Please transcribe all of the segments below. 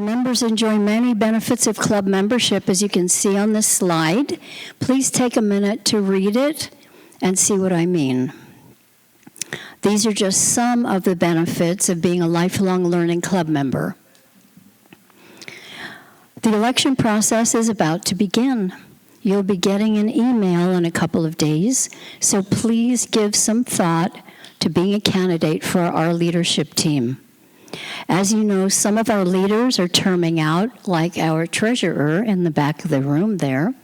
members enjoy many benefits of club membership, as you can see on this slide. Please take a minute to read it and see what I mean. These are just some of the benefits of being a lifelong learning club member. The election process is about to begin. You'll be getting an email in a couple of days, so please give some thought to being a candidate for our leadership team. As you know, some of our leaders are terming out, like our treasurer in the back of the room there.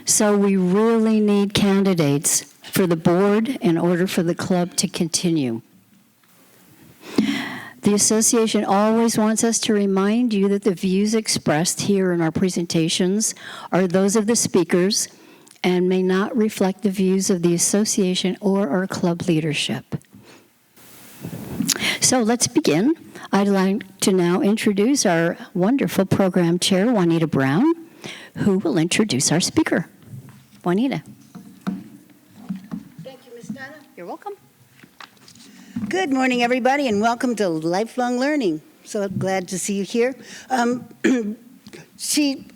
So we really need candidates for the board in order for the club to continue. The association always wants us to remind you that the views expressed here in our presentations are those of the speakers and may not reflect the views of the association or our club leadership. So let's begin. I'd like to now introduce our wonderful program chair, Juanita Brown, who will introduce our speaker. Juanita. Thank you, Ms. Donna. You're welcome. Good morning, everybody, and welcome to Lifelong Learning. So glad to see you here. She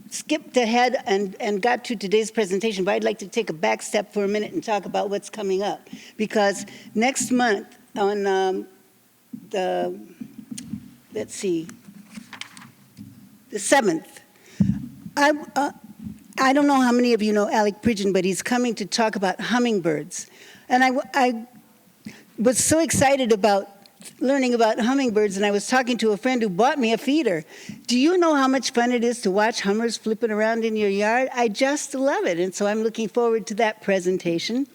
skipped ahead and got to today's presentation, but I'd like to take a back step for a minute and talk about what's coming up. Because next month on the 7th, I don't know how many of you know Alec Pridgeon, but he's coming to talk about hummingbirds. And I was so excited about learning about hummingbirds, and I was talking to a friend who bought me a feeder. Do you know how much fun it is to watch hummers flipping around in your yard? I just love it, and so I'm looking forward to that presentation.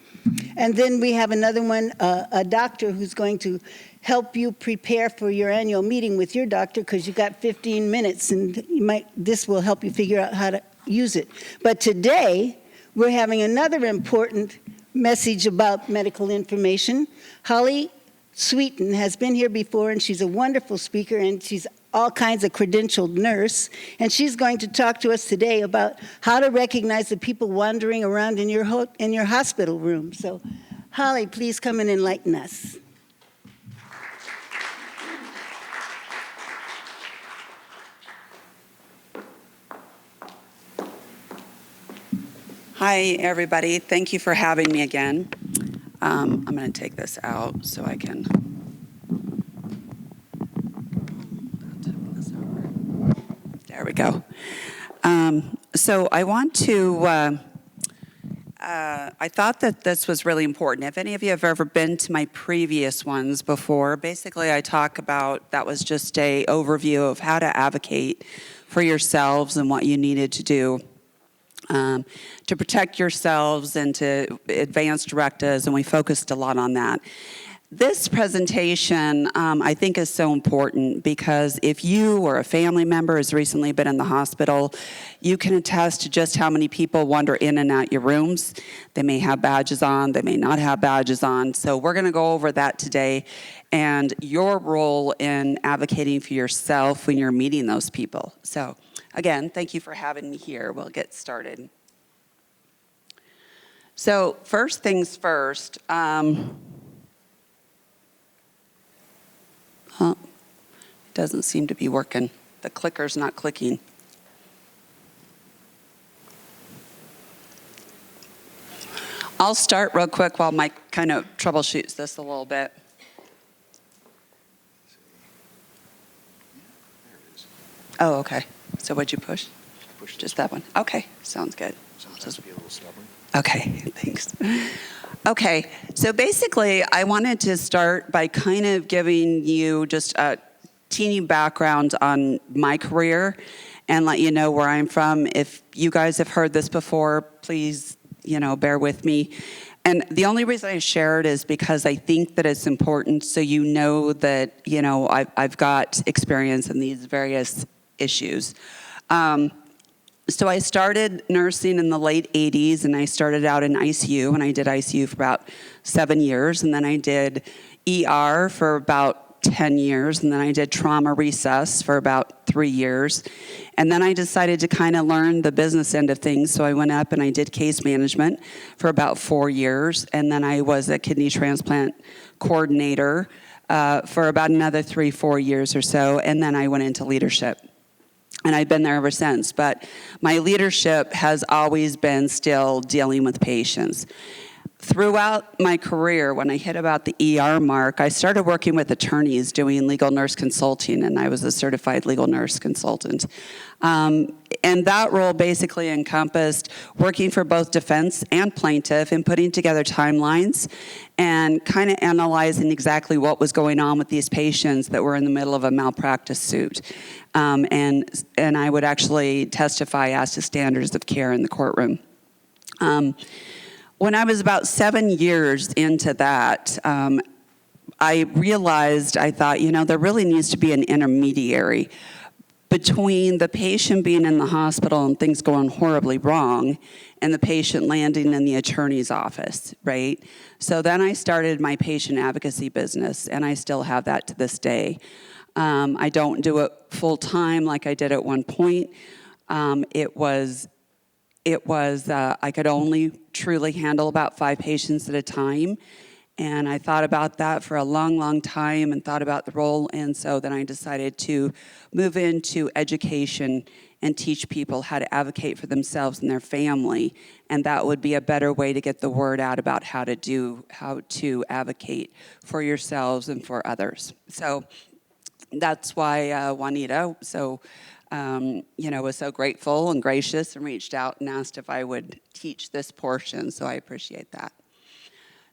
And then we have another one, a doctor who's going to help you prepare for your annual meeting with your doctor, because you've got 15 minutes, and this will help you figure out how to use it. But today, we're having another important message about medical information. Holly Sweeten has been here before, and she's a wonderful speaker, and she's all kinds of credentialed nurse, and she's going to talk to us today about how to recognize the people wandering around in your hospital room. So, Holly, please come and enlighten us. Hi, everybody. Thank you for having me again. I'm going to take this out so I can. There we go. So I want to, I thought that this was really important. If any of you have ever been to my previous ones before, basically I talk about, that was just an overview of how to advocate for yourselves and what you needed to do to protect yourselves and to advance directives, and we focused a lot on that. This presentation, I think, is so important because if you or a family member has recently been in the hospital, you can attest to just how many people wander in and out your rooms. They may have badges on, they may not have badges on. So we're going to go over that today and your role in advocating for yourself when you're meeting those people. So again, thank you for having me here. We'll get started. So first things first, it doesn't seem to be working. The clicker's not clicking. I'll start real quick while Mike kind of troubleshoots this a little bit. Oh, okay. So what'd you push? Just that one. Okay, sounds good. Sometimes be a little stubborn. Okay, thanks. Okay, so basically I wanted to start by kind of giving you just a teeny background on my career and let you know where I'm from. If you guys have heard this before, please, bear with me. And the only reason I share it is because I think that it's important so you know that, I've got experience in these various issues. So I started nursing in the late 80s, and I started out in ICU, and I did ICU for about 7 years, and then I did ER for about 10 years, and then I did trauma resus for about 3 years. And then I decided to kind of learn the business end of things, so I went up and I did case management for about 4 years, and then I was a kidney transplant coordinator for about another 3-4 years or so, and then I went into leadership. And I've been there ever since. But my leadership has always been still dealing with patients. Throughout my career, when I hit about the ER mark, I started working with attorneys doing legal nurse consulting, and I was a certified legal nurse consultant. And that role basically encompassed working for both defense and plaintiff and putting together timelines and kind of analyzing exactly what was going on with these patients that were in the middle of a malpractice suit. And I would actually testify as to standards of care in the courtroom. When I was about 7 years into that, I realized, I thought, there really needs to be an intermediary between the patient being in the hospital and things going horribly wrong and the patient landing in the attorney's office, right? So then I started my patient advocacy business, and I still have that to this day. I don't do it full time like I did at one point. It was I could only truly handle about 5 patients at a time. And I thought about that for a long, long time and thought about the role. And so then I decided to move into education and teach people how to advocate for themselves and their family. And that would be a better way to get the word out about how to advocate for yourselves and for others. So that's why Juanita was so grateful and gracious and reached out and asked if I would teach this portion, so I appreciate that.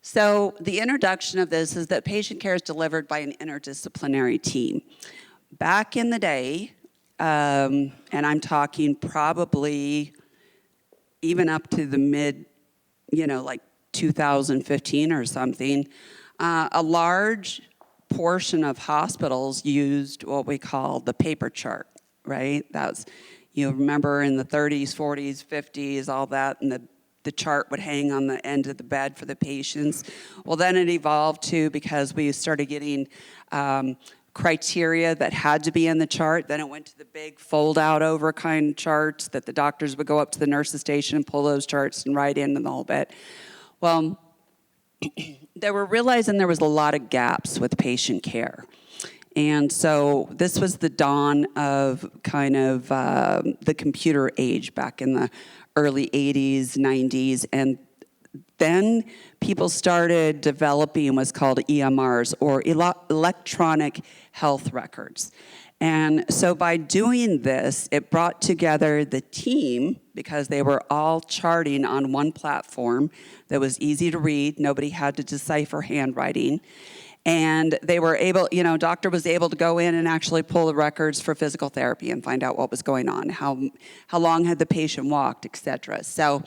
So the introduction of this is that patient care is delivered by an interdisciplinary team. Back in the day, and I'm talking probably even up to the mid, like 2015 or something, a large portion of hospitals used what we call the paper chart. Right? That's, remember in the 30s, 40s, 50s, all that, and the chart would hang on the end of the bed for the patients. Well, then it evolved too, because we started getting criteria that had to be in the chart. Then it went to the big fold-out over kind charts that the doctors would go up to the nurse's station and pull those charts and write in and the whole bit. Well, they were realizing there was a lot of gaps with patient care. And so this was the dawn of kind of the computer age back in the early 80s, 90s. And then people started developing what's called EMRs, or electronic health records. And so by doing this, it brought together the team, because they were all charting on one platform that was easy to read. Nobody had to decipher handwriting. And they were able, doctor was able to go in and actually pull the records for physical therapy and find out what was going on, how long had the patient walked, et cetera. So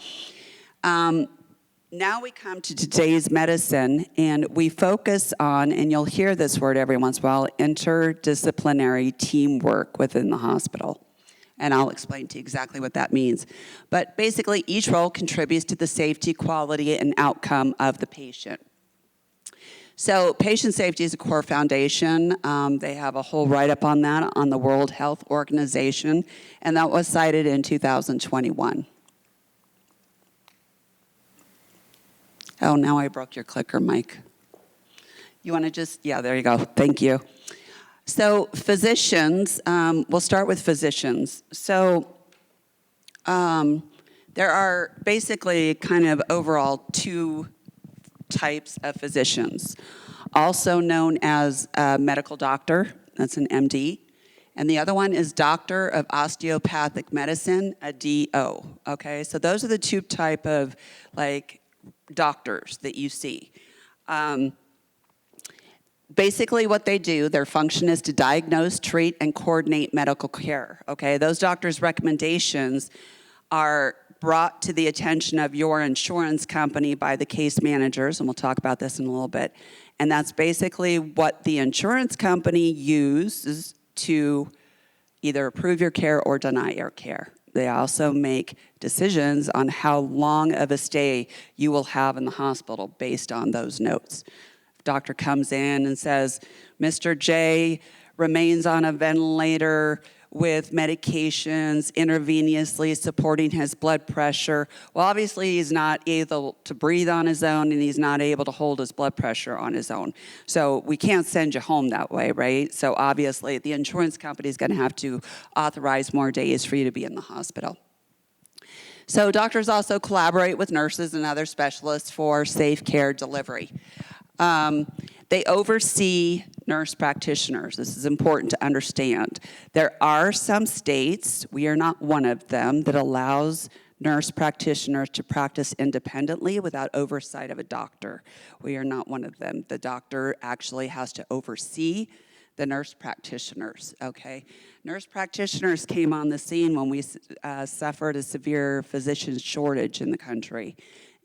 now we come to today's medicine, and we focus on, and you'll hear this word every once in a while, interdisciplinary teamwork within the hospital. And I'll explain to you exactly what that means. But basically, each role contributes to the safety, quality, and outcome of the patient. So patient safety is a core foundation. They have a whole write-up on that on the World Health Organization, and that was cited in 2021. Oh, now I broke your clicker, Mike. You want to there you go. Thank you. So physicians, we'll start with physicians. So there are basically kind of overall 2 types of physicians, also known as a medical doctor, that's an MD, and the other one is Doctor of Osteopathic Medicine, a DO, okay? So those are the 2 type of, doctors that you see. Basically what they do, their function is to diagnose, treat, and coordinate medical care, okay? Those doctors' recommendations are brought to the attention of your insurance company by the case managers, and we'll talk about this in a little bit. And that's basically what the insurance company uses to either approve your care or deny your care. They also make decisions on how long of a stay you will have in the hospital based on those notes. If a doctor comes in and says, Mr. J remains on a ventilator with medications, intravenously supporting his blood pressure. Well, obviously he's not able to breathe on his own, and he's not able to hold his blood pressure on his own. So we can't send you home that way, right? So obviously the insurance company is going to have to authorize more days for you to be in the hospital. So doctors also collaborate with nurses and other specialists for safe care delivery. They oversee nurse practitioners. This is important to understand. There are some states, we are not one of them, that allows nurse practitioners to practice independently without oversight of a doctor. We are not one of them. The doctor actually has to oversee the nurse practitioners, okay? Nurse practitioners came on the scene when we suffered a severe physician shortage in the country.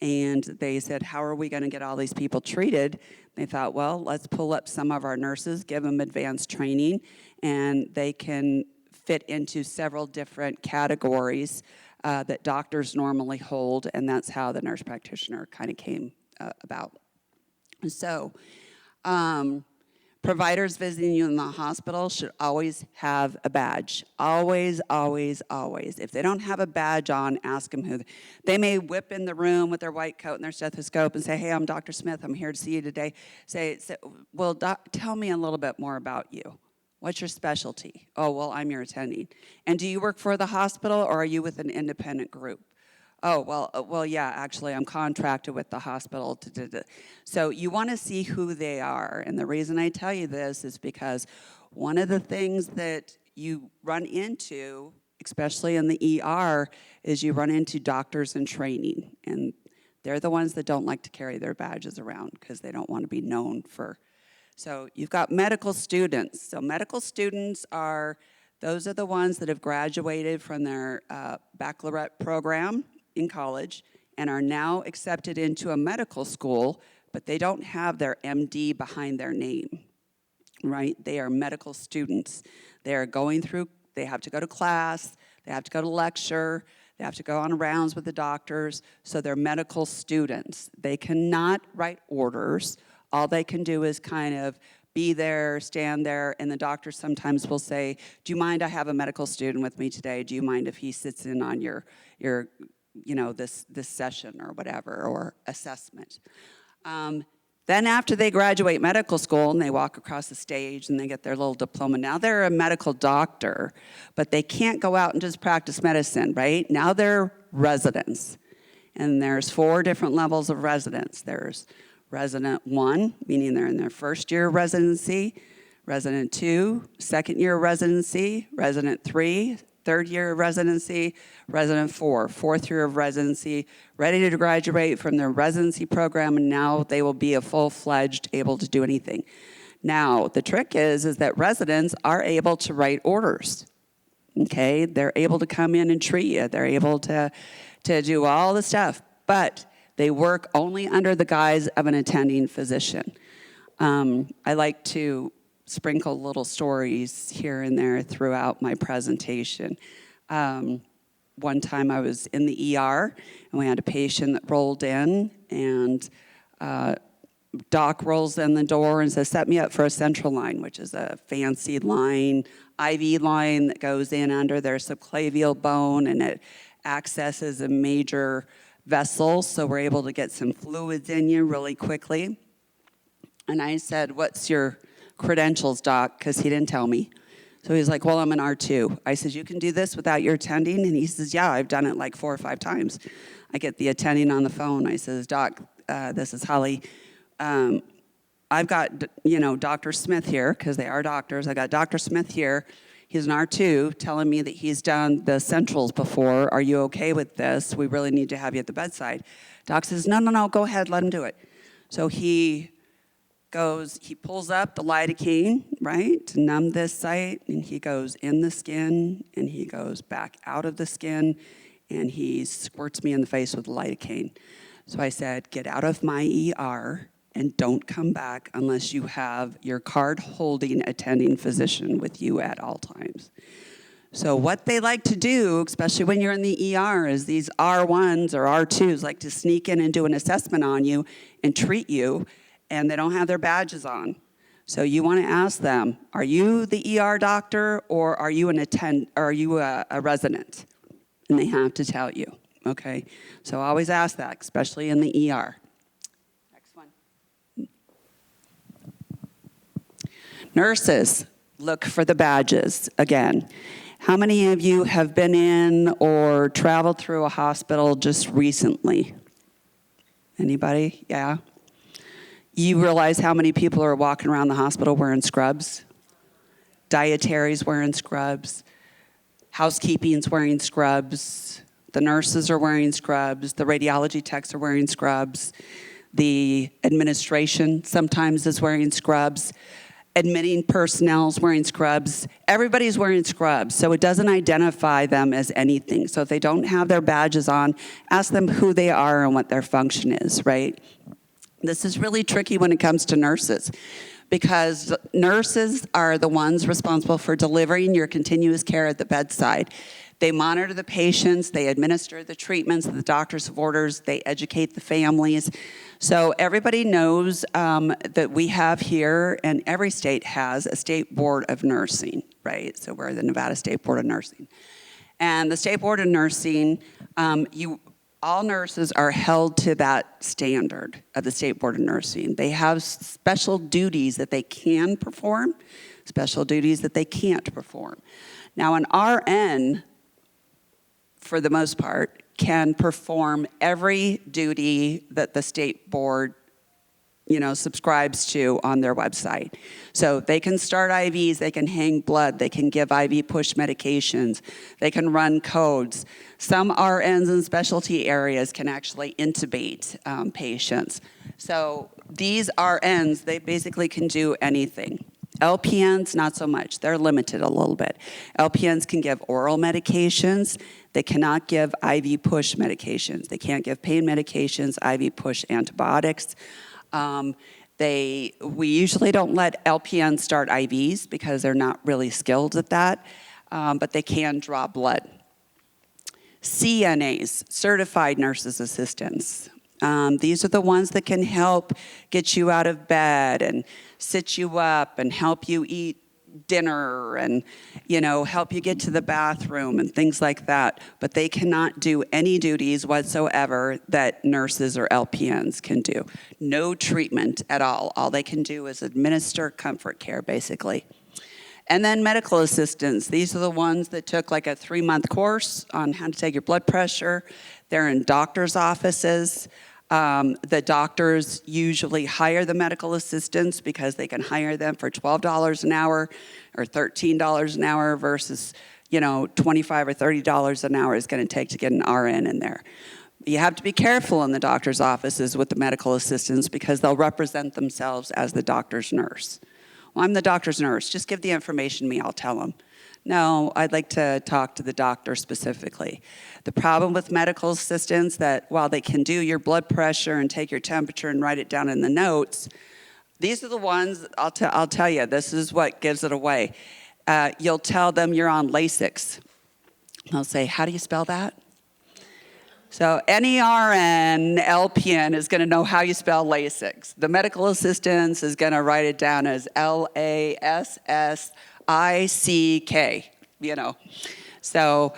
And they said, how are we going to get all these people treated? They thought, well, let's pull up some of our nurses, give them advanced training, and they can fit into several different categories that doctors normally hold, and that's how the nurse practitioner kind of came about. So, providers visiting you in the hospital should always have a badge. Always, always, always. If they don't have a badge on, ask them who. They may whip in the room with their white coat and their stethoscope and say, hey, I'm Dr. Smith. I'm here to see you today. Say well, tell me a little bit more about you. What's your specialty? Oh, well, I'm your attending. And do you work for the hospital, or are you with an independent group? Oh, well, yeah, actually, I'm contracted with the hospital. So you want to see who they are. And the reason I tell you this is because one of the things that you run into, especially in the ER, is you run into doctors in training. And they're the ones that don't like to carry their badges around because they don't want to be known for. So you've got medical students. So medical students those are the ones that have graduated from their baccalaureate program in college and are now accepted into a medical school, but they don't have their MD behind their name, right? They are medical students. They are going through, they have to go to class, they have to go to lecture, they have to go on rounds with the doctors, so they're medical students. They cannot write orders. All they can do is kind of be there, stand there, and the doctor sometimes will say, do you mind, I have a medical student with me today, do you mind if he sits in on your this session or whatever, or assessment. Then after they graduate medical school and they walk across the stage and they get their little diploma, now they're a medical doctor, but they can't go out and just practice medicine, right? Now they're residents. And there's 4 different levels of residents. There's resident 1, meaning they're in their first year of residency, resident 2, second year of residency, resident 3, third year of residency, resident 4, fourth year of residency, ready to graduate from their residency program, and now they will be a full-fledged, able to do anything. Now, the trick is that residents are able to write orders, okay? They're able to come in and treat you. They're able to do all the stuff, but they work only under the guise of an attending physician. I like to sprinkle little stories here and there throughout my presentation. One time I was in the ER, and we had a patient that rolled in, and doc rolls in the door and says, set me up for a central line, which is a fancy line, IV line that goes in under their subclavial bone, and it accesses a major vessel, so we're able to get some fluids in you really quickly. And I said, what's your credentials, doc? Because he didn't tell me. So he's like, well, I'm an R2. I said, you can do this without your attending? And he says, yeah, I've done it like 4 or 5 times. I get the attending on the phone. I says, doc, this is Holly. I've got, Dr. Smith here, because they are doctors. I got Dr. Smith here. He's an R2 telling me that he's done the centrals before. Are you okay with this? We really need to have you at the bedside. Doc says, no, go ahead, let him do it. So he pulls up the lidocaine, right, to numb this site, and he goes in the skin, and he goes back out of the skin, and he squirts me in the face with lidocaine. So I said, get out of my ER and don't come back unless you have your card-holding attending physician with you at all times. So what they like to do, especially when you're in the ER, is these R1s or R2s like to sneak in and do an assessment on you and treat you, and they don't have their badges on. So you want to ask them, are you the ER doctor or are you a resident? And they have to tell you, okay? So always ask that, especially in the ER. Next one. Nurses, look for the badges again. How many of you have been in or traveled through a hospital just recently? Anybody? Yeah? You realize how many people are walking around the hospital wearing scrubs? Dietaries wearing scrubs. Housekeeping's wearing scrubs. The nurses are wearing scrubs. The radiology techs are wearing scrubs. The administration sometimes is wearing scrubs. Admitting personnel is wearing scrubs. Everybody's wearing scrubs, so it doesn't identify them as anything. So if they don't have their badges on, ask them who they are and what their function is, right? This is really tricky when it comes to nurses because nurses are the ones responsible for delivering your continuous care at the bedside. They monitor the patients, they administer the treatments that the doctors have orders, they educate the families. So everybody knows that we have here, and every state has a state board of nursing, right? So we're the Nevada State Board of Nursing. And the State Board of Nursing, all nurses are held to that standard of the State Board of Nursing. They have special duties that they can perform, special duties that they can't perform. Now, an RN, for the most part, can perform every duty that the State Board subscribes to on their website. So they can start IVs, they can hang blood, they can give IV push medications, they can run codes. Some RNs in specialty areas can actually intubate patients. So these RNs, they basically can do anything. LPNs, not so much. They're limited a little bit. LPNs can give oral medications. They cannot give IV push medications. They can't give pain medications, IV push antibiotics. We usually don't let LPNs start IVs because they're not really skilled at that, but they can draw blood. CNAs, certified nurses assistants. These are the ones that can help get you out of bed and sit you up and help you eat dinner and, help you get to the bathroom and things like that. But they cannot do any duties whatsoever that nurses or LPNs can do. No treatment at all. All they can do is administer comfort care, basically. And then medical assistants. These are the ones that took like a 3-month course on how to take your blood pressure. They're in doctors' offices. The doctors usually hire the medical assistants because they can hire them for $12 an hour or $13 an hour versus, $25 or $30 an hour is going to take to get an RN in there. You have to be careful in the doctor's offices with the medical assistants because they'll represent themselves as the doctor's nurse. Well, I'm the doctor's nurse. Just give the information to me, I'll tell them. No, I'd like to talk to the doctor specifically. The problem with medical assistants that while they can do your blood pressure and take your temperature and write it down in the notes, these are the ones, I'll tell you, this is what gives it away. You'll tell them you're on Lasix. They'll say, how do you spell that? So any RN, LPN is going to know how you spell Lasix. The medical assistant is going to write it down as LASSICK, So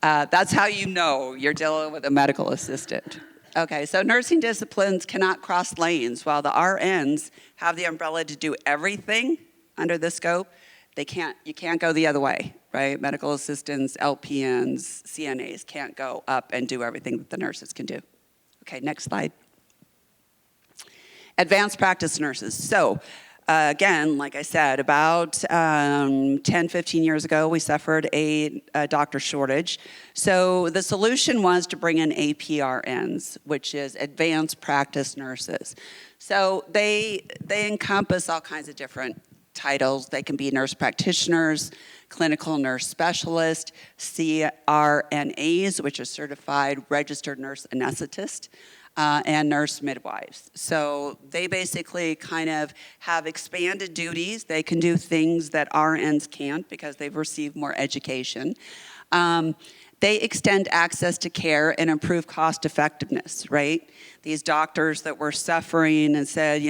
that's how you know you're dealing with a medical assistant. Okay, so nursing disciplines cannot cross lanes. While the RNs have the umbrella to do everything under the scope, you can't go the other way, right? Medical assistants, LPNs, CNAs can't go up and do everything that the nurses can do. Okay, next slide. Advanced practice nurses. So again, like I said, about 10, 15 years ago, we suffered a doctor shortage. So the solution was to bring in APRNs, which is advanced practice nurses. So they encompass all kinds of different titles. They can be nurse practitioners, clinical nurse specialist, CRNAs, which are certified registered nurse anesthetist, and nurse midwives. So they basically kind of have expanded duties. They can do things that RNs can't because they've received more education. They extend access to care and improve cost effectiveness, right? These doctors that were suffering and said,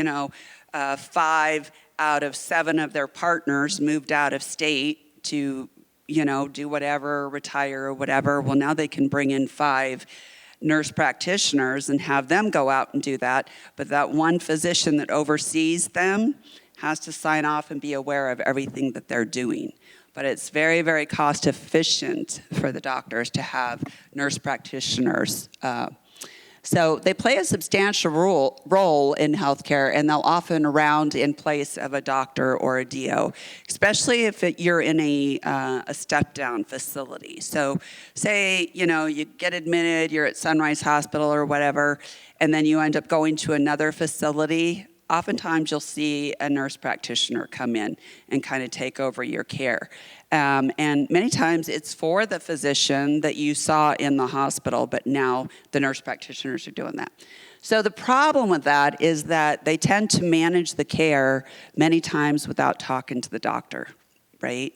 5 out of 7 of their partners moved out of state to, do whatever, retire or whatever. Well, now they can bring in 5 nurse practitioners and have them go out and do that. But that one physician that oversees them has to sign off and be aware of everything that they're doing. But it's very, very cost efficient for the doctors to have nurse practitioners. So they play a substantial role in healthcare, and they'll often round in place of a doctor or a DO, especially if you're in a step-down facility. So say, you get admitted, you're at Sunrise Hospital or whatever, and then you end up going to another facility. Oftentimes you'll see a nurse practitioner come in and kind of take over your care. And many times it's for the physician that you saw in the hospital, but now the nurse practitioners are doing that. So the problem with that is that they tend to manage the care many times without talking to the doctor, right?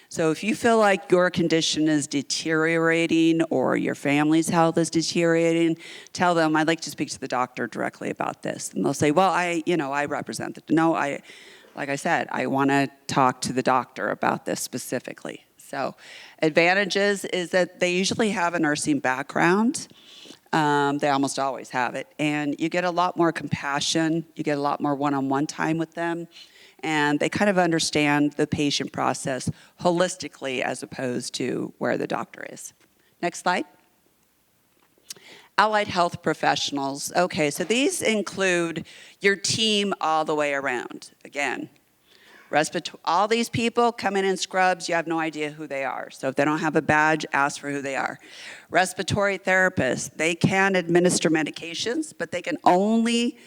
So if you feel like your condition is deteriorating or your family's health is deteriorating, tell them, I'd like to speak to the doctor directly about this. And they'll say, well, I represent the, no, like I said, I want to talk to the doctor about this specifically. So advantages is that they usually have a nursing background. They almost always have it. And you get a lot more compassion. You get a lot more one-on-one time with them. And they kind of understand the patient process holistically as opposed to where the doctor is. Next slide. Allied health professionals. Okay, so these include your team all the way around. Again, all these people come in scrubs, you have no idea who they are. So if they don't have a badge, ask for who they are. Respiratory therapists, they can administer medications, but they can only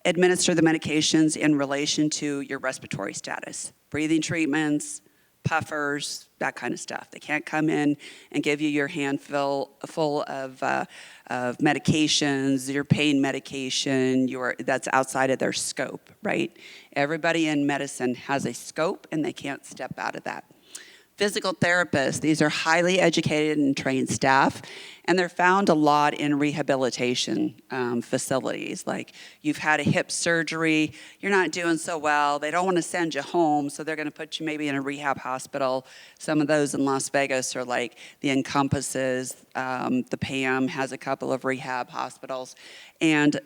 administer the medications in relation to your respiratory status. Breathing treatments, puffers, that kind of stuff. They can't come in and give you your handful full of medications, your pain medication, that's outside of their scope, right? Everybody in medicine has a scope and they can't step out of that. Physical therapists, these are highly educated and trained staff, and they're found a lot in rehabilitation facilities. Like you've had a hip surgery, you're not doing so well, they don't want to send you home, so they're going to put you maybe in a rehab hospital. Some of those in Las Vegas are like the Encompasses, the PAM has a couple of rehab hospitals. And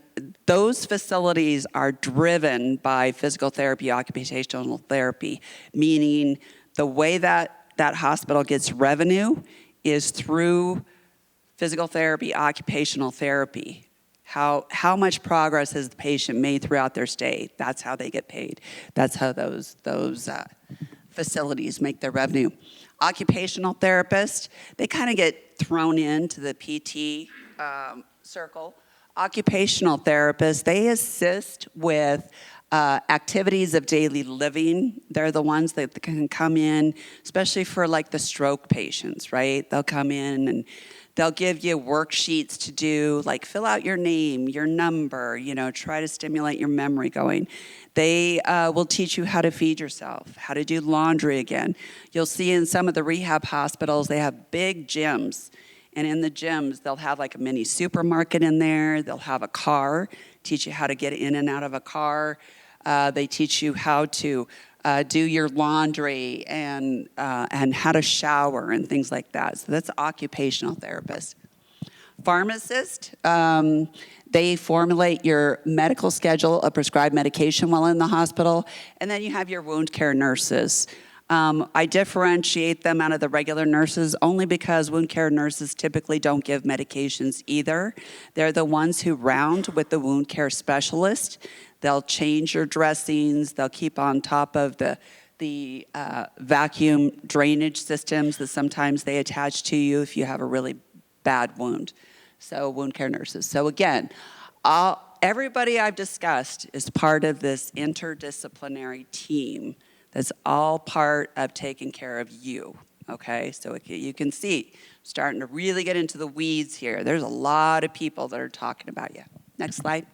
those facilities are driven by physical therapy, occupational therapy, meaning the way that hospital gets revenue is through physical therapy, occupational therapy. How much progress has the patient made throughout their stay? That's how they get paid. That's how those facilities make their revenue. Occupational therapists, they kind of get thrown into the PT circle. Occupational therapists, they assist with activities of daily living. They're the ones that can come in, especially for like the stroke patients, right? They'll come in and they'll give you worksheets to do, like fill out your name, your number, try to stimulate your memory going. They will teach you how to feed yourself, how to do laundry again. You'll see in some of the rehab hospitals, they have big gyms. And in the gyms, they'll have like a mini supermarket in there. They'll have a car, teach you how to get in and out of a car. They teach you how to do your laundry and how to shower and things like that. So that's occupational therapist. Pharmacist, they formulate your medical schedule of prescribed medication while in the hospital. And then you have your wound care nurses. I differentiate them out of the regular nurses only because wound care nurses typically don't give medications either. They're the ones who round with the wound care specialist. They'll change your dressings. They'll keep on top of the vacuum drainage systems that sometimes they attach to you if you have a really bad wound. So wound care nurses. So again, everybody I've discussed is part of this interdisciplinary team. That's all part of taking care of you, okay? So you can see, starting to really get into the weeds here. There's a lot of people that are talking about you. Next slide.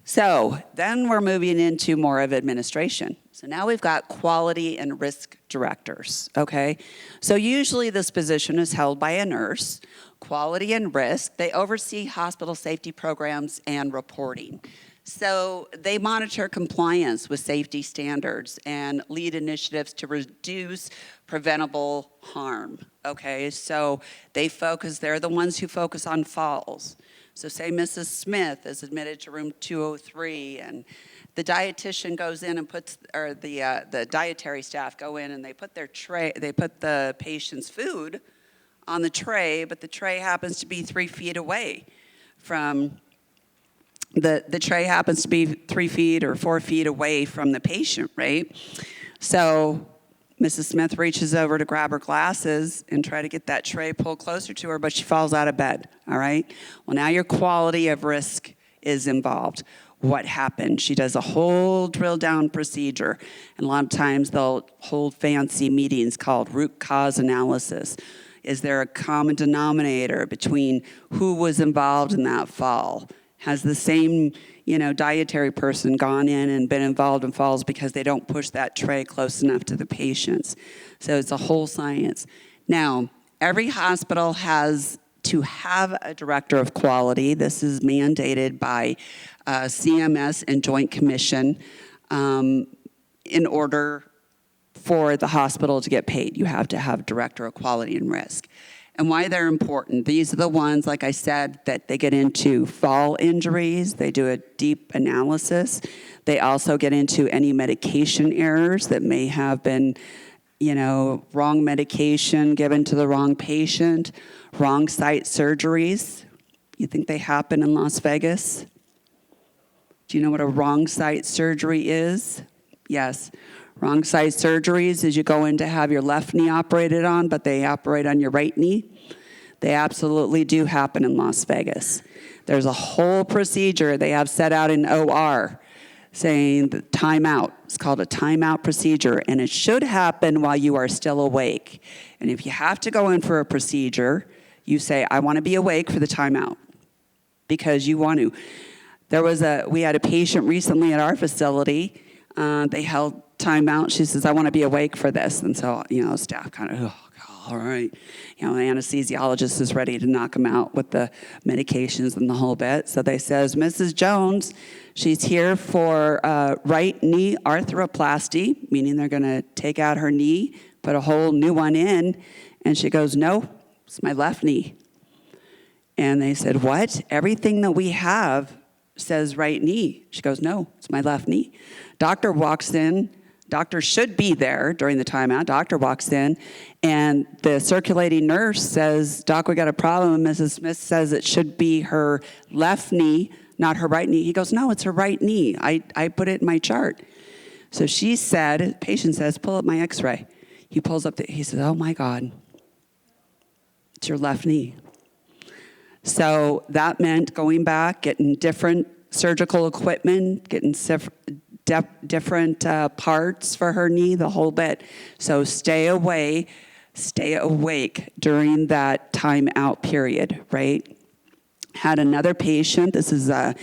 So then we're moving into more of administration. So now we've got quality and risk directors, okay? So usually this position is held by a nurse. Quality and risk, they oversee hospital safety programs and reporting. So they monitor compliance with safety standards and lead initiatives to reduce preventable harm, okay? So they're the ones who focus on falls. So say Mrs. Smith is admitted to room 203 and the dietitian goes in and the dietary staff go in and they put the patient's food on the tray, but the tray happens to be 3 feet away from the tray happens to be 3 feet or 4 feet away from the patient, right? So Mrs. Smith reaches over to grab her glasses and try to get that tray pulled closer to her, but she falls out of bed, all right? Well, now your quality of risk is involved. What happened? She does a whole drill down procedure, and a lot of times they'll hold fancy meetings called root cause analysis. Is there a common denominator between who was involved in that fall? Has the same, dietary person gone in and been involved in falls because they don't push that tray close enough to the patients? So it's a whole science. Now, every hospital has to have a director of quality. This is mandated by CMS and Joint Commission in order for the hospital to get paid. You have to have director of quality and risk. And why they're important. These are the ones, like I said, that they get into fall injuries. They do a deep analysis. They also get into any medication errors that may have been, wrong medication given to the wrong patient, wrong site surgeries. You think they happen in Las Vegas? Do you know what a wrong site surgery is? Yes. Wrong site surgeries is you go in to have your left knee operated on, but they operate on your right knee. They absolutely do happen in Las Vegas. There's a whole procedure they have set out in OR saying the timeout. It's called a timeout procedure, and it should happen while you are still awake. And if you have to go in for a procedure, you say, I want to be awake for the timeout because you want to. We had a patient recently at our facility. They held timeout. She says, I want to be awake for this. And so, staff kind of, oh, God, all right. The anesthesiologist is ready to knock them out with the medications and the whole bit. So they says, Mrs. Jones, she's here for right knee arthroplasty, meaning they're going to take out her knee, put a whole new one in. And she goes, no, it's my left knee. And they said, what? Everything that we have says right knee. She goes, no, it's my left knee. Doctor walks in. Doctor should be there during the timeout. Doctor walks in, and the circulating nurse says, Doc, we got a problem. And Mrs. Smith says it should be her left knee, not her right knee. He goes, no, it's her right knee. I put it in my chart. So she said, patient says, pull up my x-ray. He pulls up, he says, oh my God, it's your left knee. So that meant going back, getting different surgical equipment, getting different parts for her knee, the whole bit. So stay awake during that timeout period, right? Had another patient. This is an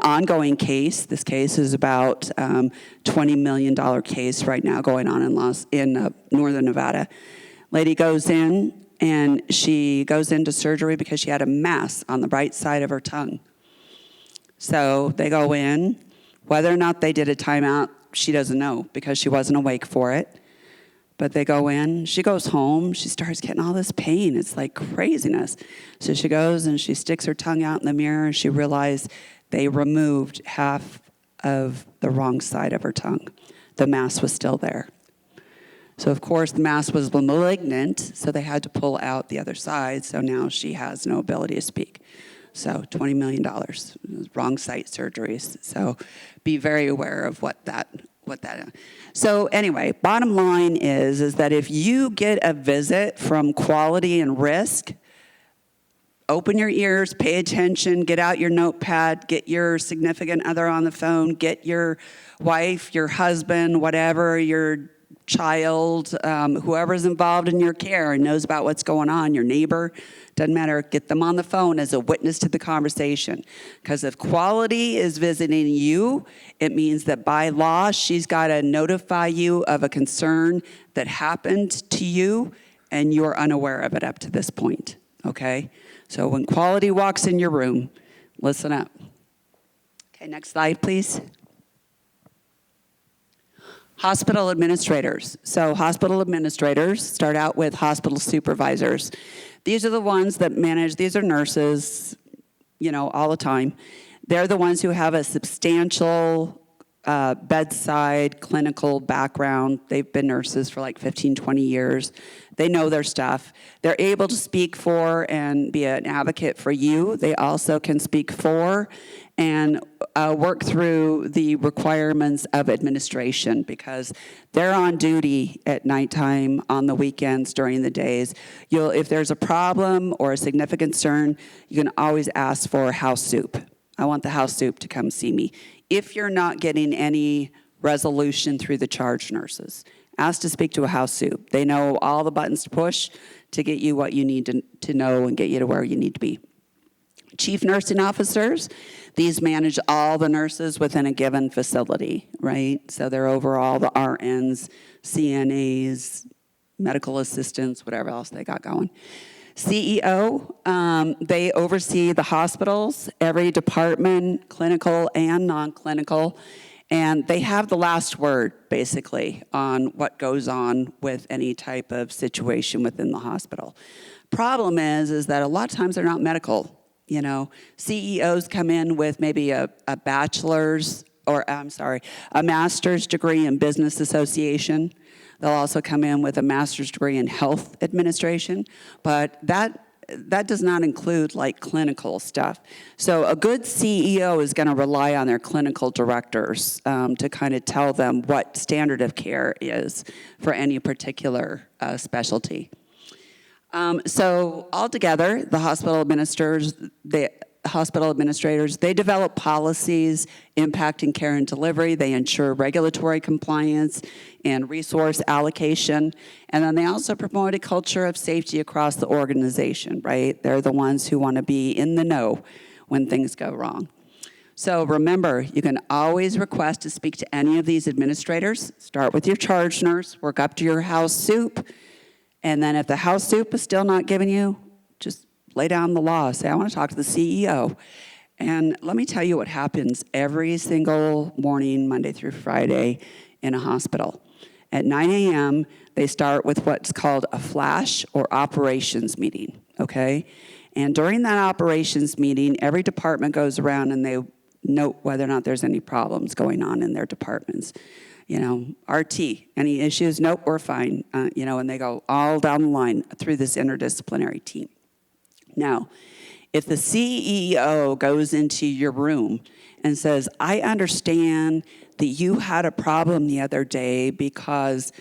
ongoing case. This case is about $20 million case right now going on in Northern Nevada. Lady goes in, and she goes into surgery because she had a mass on the right side of her tongue. So they go in. Whether or not they did a timeout, she doesn't know because she wasn't awake for it. But they go in. She goes home. She starts getting all this pain. It's like craziness. So she goes and she sticks her tongue out in the mirror, and she realized they removed half of the wrong side of her tongue. The mass was still there. So, of course, the mass was malignant, so they had to pull out the other side. So now she has no ability to speak. So $20 million, wrong site surgeries. So be very aware of what that is. So anyway, bottom line is that if you get a visit from quality and risk, open your ears, pay attention, get out your notepad, get your significant other on the phone, get your wife, your husband, whatever, your child, whoever's involved in your care and knows about what's going on, your neighbor, doesn't matter, get them on the phone as a witness to the conversation. Because if quality is visiting you, it means that by law, she's got to notify you of a concern that happened to you and you're unaware of it up to this point, okay? So when quality walks in your room, listen up. Okay, next slide, please. Hospital administrators. So hospital administrators start out with hospital supervisors. These are the ones that manage, these are nurses, all the time. They're the ones who have a substantial bedside clinical background. They've been nurses for like 15, 20 years. They know their stuff. They're able to speak for and be an advocate for you. They also can speak for and work through the requirements of administration because they're on duty at nighttime, on the weekends, during the days. If there's a problem or a significant concern, you can always ask for house soup. I want the house soup to come see me. If you're not getting any resolution through the charge nurses, ask to speak to a house soup. They know all the buttons to push to get you what you need to know and get you to where you need to be. Chief nursing officers, these manage all the nurses within a given facility, right? So they're over all the RNs, CNAs, medical assistants, whatever else they got going. CEO, they oversee the hospitals, every department, clinical and non-clinical, and they have the last word, basically, on what goes on with any type of situation within the hospital. Problem is that a lot of times they're not medical. CEOs come in with maybe a bachelor's, a master's degree in business association. They'll also come in with a master's degree in health administration, but that does not include like clinical stuff. So a good CEO is going to rely on their clinical directors to kind of tell them what standard of care is for any particular specialty. So altogether, the hospital administrators, they develop policies impacting care and delivery. They ensure regulatory compliance and resource allocation. And then they also promote a culture of safety across the organization, right? They're the ones who want to be in the know when things go wrong. So remember, you can always request to speak to any of these administrators. Start with your charge nurse, work up to your house soup, and then if the house soup is still not giving you, just lay down the law. Say, I want to talk to the CEO. And let me tell you what happens every single morning, Monday through Friday, in a hospital. At 9 a.m., they start with what's called a flash or operations meeting, okay? And during that operations meeting, every department goes around and they note whether or not there's any problems going on in their departments. RT, any issues? Nope, we're fine. And they go all down the line through this interdisciplinary team. Now, if the CEO goes into your room and says, I understand that you had a problem the other day because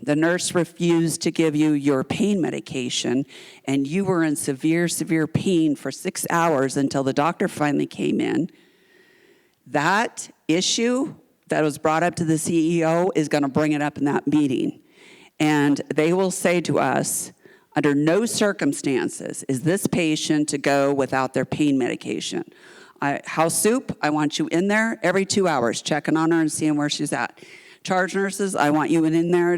the nurse refused to give you your pain medication and you were in severe, severe pain for 6 hours until the doctor finally came in, that issue that was brought up to the CEO is going to bring it up in that meeting. And they will say to us, under no circumstances is this patient to go without their pain medication. House soup, I want you in there every 2 hours, checking on her and seeing where she's at. Charge nurses, I want you in there,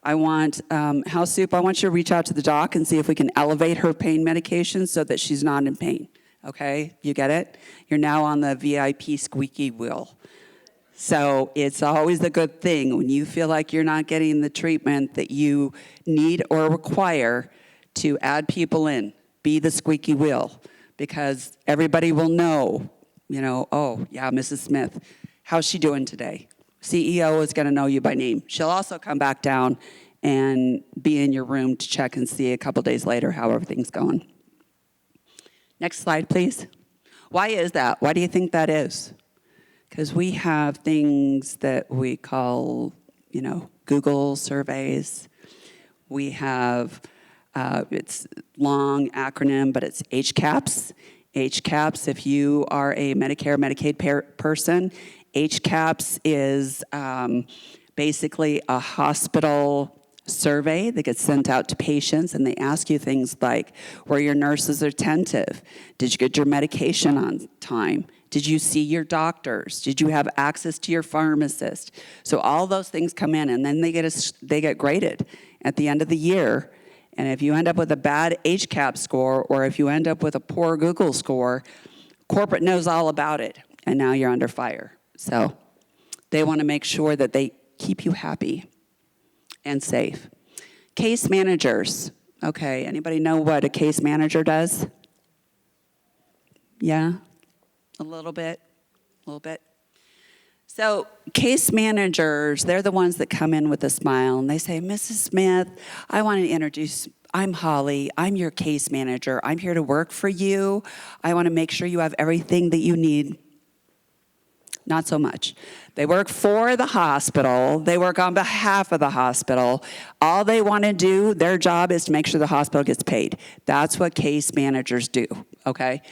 I want house soup, I want you to reach out to the doc and see if we can elevate her pain medication so that she's not in pain. Okay, you get it? You're now on the VIP squeaky wheel. So it's always a good thing when you feel like you're not getting the treatment that you need or require to add people in. Be the squeaky wheel because everybody will know, oh, yeah, Mrs. Smith, how's she doing today? CEO is going to know you by name. She'll also come back down and be in your room to check and see a couple days later how everything's going. Next slide, please. Why is that? Why do you think that is? Because we have things that we call, Google surveys. We have, it's long acronym, but it's HCAHPS. HCAHPS, if you are a Medicare, Medicaid person, HCAHPS is basically a hospital survey that gets sent out to patients, and they ask you things like, were your nurses attentive? Did you get your medication on time? Did you see your doctors? Did you have access to your pharmacist? So all those things come in, and then they get graded at the end of the year. And if you end up with a bad HCAHPS score, or if you end up with a poor Google score, Corporate knows all about it, and now you're under fire. So they want to make sure that they keep you happy and safe. Case managers. Okay, anybody know what a case manager does? Yeah? A little bit? A little bit? So case managers, they're the ones that come in with a smile and they say, Mrs. Smith, I want to introduce, I'm Holly. I'm your case manager. I'm here to work for you. I want to make sure you have everything that you need. Not so much. They work for the hospital. They work on behalf of the hospital. All they want to do, their job is to make sure the hospital gets paid. That's what case managers do, okay?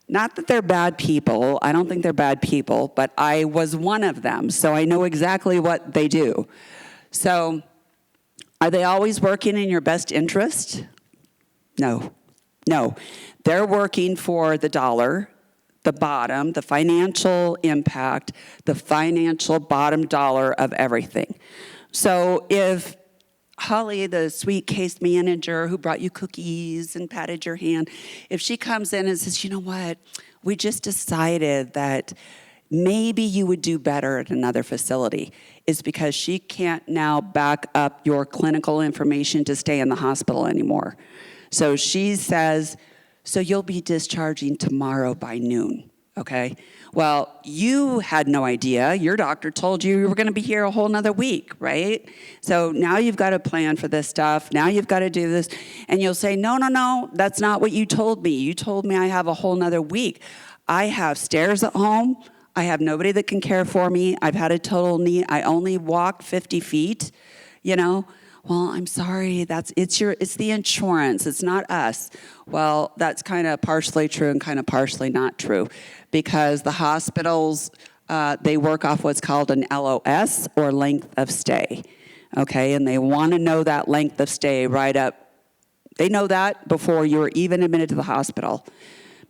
Not that they're bad people. I don't think they're bad people, but I was one of them, so I know exactly what they do. So, are they always working in your best interest? No. No. They're working for the dollar, the bottom, the financial impact, the financial bottom dollar of everything. So if Holly, the sweet case manager who brought you cookies and patted your hand, if she comes in and says, you know what, we just decided that maybe you would do better at another facility, is because she can't now back up your clinical information to stay in the hospital anymore. So she says, so you'll be discharging tomorrow by noon, okay? Well, you had no idea. Your doctor told you were going to be here a whole nother week, right? So now you've got to plan for this stuff. Now you've got to do this. And you'll say, no, that's not what you told me. You told me I have a whole nother week. I have stairs at home. I have nobody that can care for me. I've had a total knee. I only walked 50 feet, you know? Well, I'm sorry, it's the insurance, it's not us. Well, that's kind of partially true and kind of partially not true, because the hospitals, they work off what's called an LOS, or length of stay, okay? And they want to know that length of stay right up. They know that before you're even admitted to the hospital.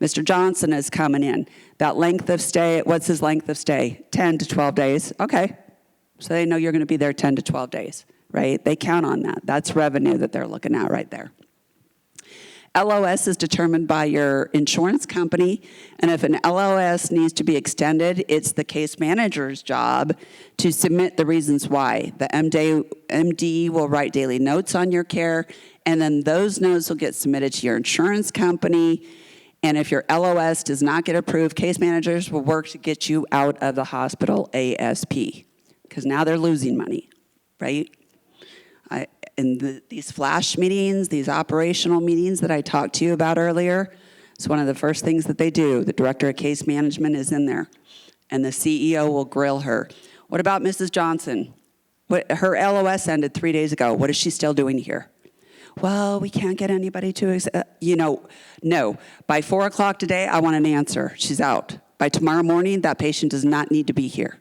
Mr. Johnson is coming in. That length of stay, what's his length of stay? 10 to 12 days, okay. So they know you're going to be there 10 to 12 days. Right? They count on that. That's revenue that they're looking at right there. LOS is determined by your insurance company, and if an LOS needs to be extended, it's the case manager's job to submit the reasons why. The MD will write daily notes on your care, and then those notes will get submitted to your insurance company, and if your LOS does not get approved, case managers will work to get you out of the hospital ASP, because now they're losing money, right? These flash meetings, these operational meetings that I talked to you about earlier, it's one of the first things that they do. The director of case management is in there, and the CEO will grill her. What about Mrs. Johnson? Her LOS ended 3 days ago. What is she still doing here? Well, we can't get anybody to, no. By 4 o'clock today, I want an answer. She's out. By tomorrow morning, that patient does not need to be here,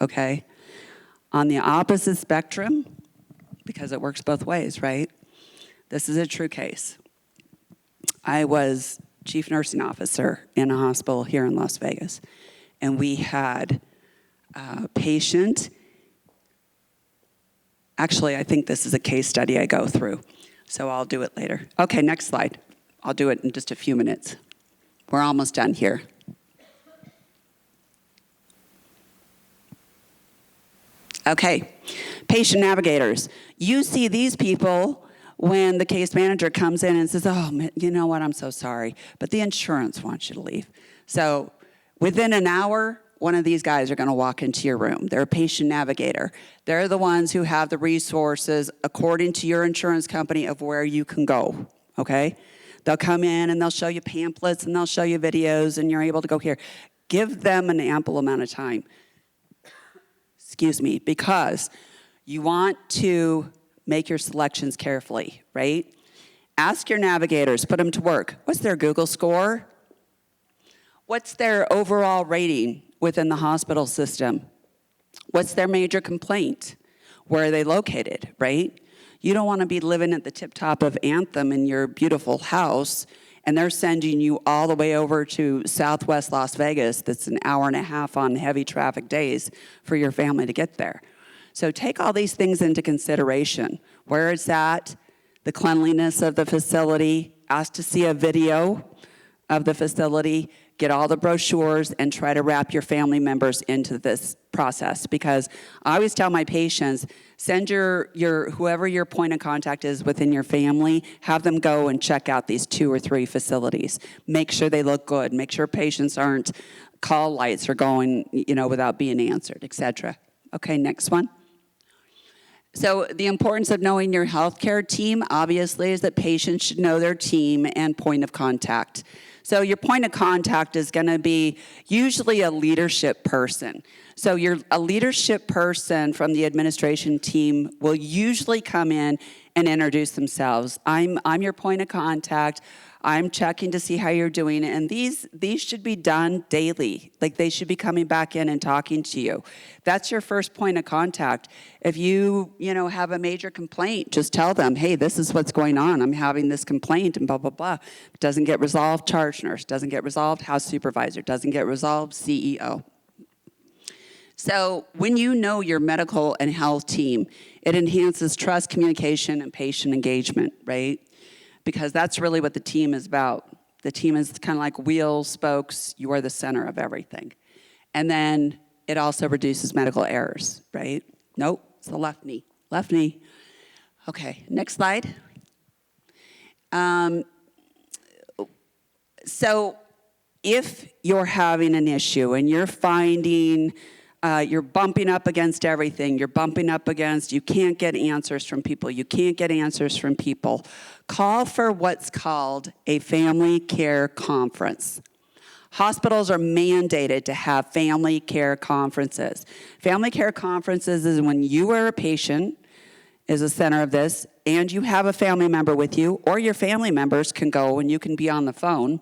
okay? On the opposite spectrum, because it works both ways, right? This is a true case. I was chief nursing officer in a hospital here in Las Vegas, and we had a patient. Actually, I think this is a case study I go through, so I'll do it later. Okay, next slide. I'll do it in just a few minutes. We're almost done here. Okay, patient navigators. You see these people when the case manager comes in and says, oh, you know what, I'm so sorry, but the insurance wants you to leave. So within an hour, one of these guys are going to walk into your room. They're a patient navigator. They're the ones who have the resources according to your insurance company of where you can go, okay? They'll come in and they'll show you pamphlets and they'll show you videos and you're able to go here. Give them an ample amount of time. Excuse me, because you want to make your selections carefully, right? Ask your navigators, put them to work. What's their Google score? What's their overall rating within the hospital system? What's their major complaint? Where are they located, right? You don't want to be living at the tip top of Anthem in your beautiful house and they're sending you all the way over to Southwest Las Vegas that's an hour and a half on heavy traffic days for your family to get there. So take all these things into consideration. Where it's at, the cleanliness of the facility, ask to see a video of the facility, get all the brochures, and try to wrap your family members into this process. Because I always tell my patients, send your whoever your point of contact is within your family, have them go and check out these 2 or 3 facilities. Make sure they look good. Make sure patients aren't call lights are going, without being answered, et cetera. Okay, next one. So the importance of knowing your healthcare team, obviously, is that patients should know their team and point of contact. So your point of contact is going to be usually a leadership person. So a leadership person from the administration team will usually come in and introduce themselves. I'm your point of contact. I'm checking to see how you're doing, and these should be done daily. Like, they should be coming back in and talking to you. That's your first point of contact. If you have a major complaint, just tell them, hey, this is what's going on. I'm having this complaint, and blah, blah, blah. It doesn't get resolved, charge nurse. Doesn't get resolved, house supervisor. Doesn't get resolved, CEO. So when you know your medical and health team, it enhances trust, communication, and patient engagement, right? Because that's really what the team is about. The team is kind of like wheels, spokes. You are the center of everything. And then it also reduces medical errors, right? Nope, it's the left knee. Left knee. Okay, next slide. So if you're having an issue and you're finding you're bumping up against everything. You're bumping up against, you can't get answers from people. You can't get answers from people. Call for what's called a family care conference. Hospitals are mandated to have family care conferences. Family care conferences is when you are a patient, is the center of this, and you have a family member with you, or your family members can go and you can be on the phone,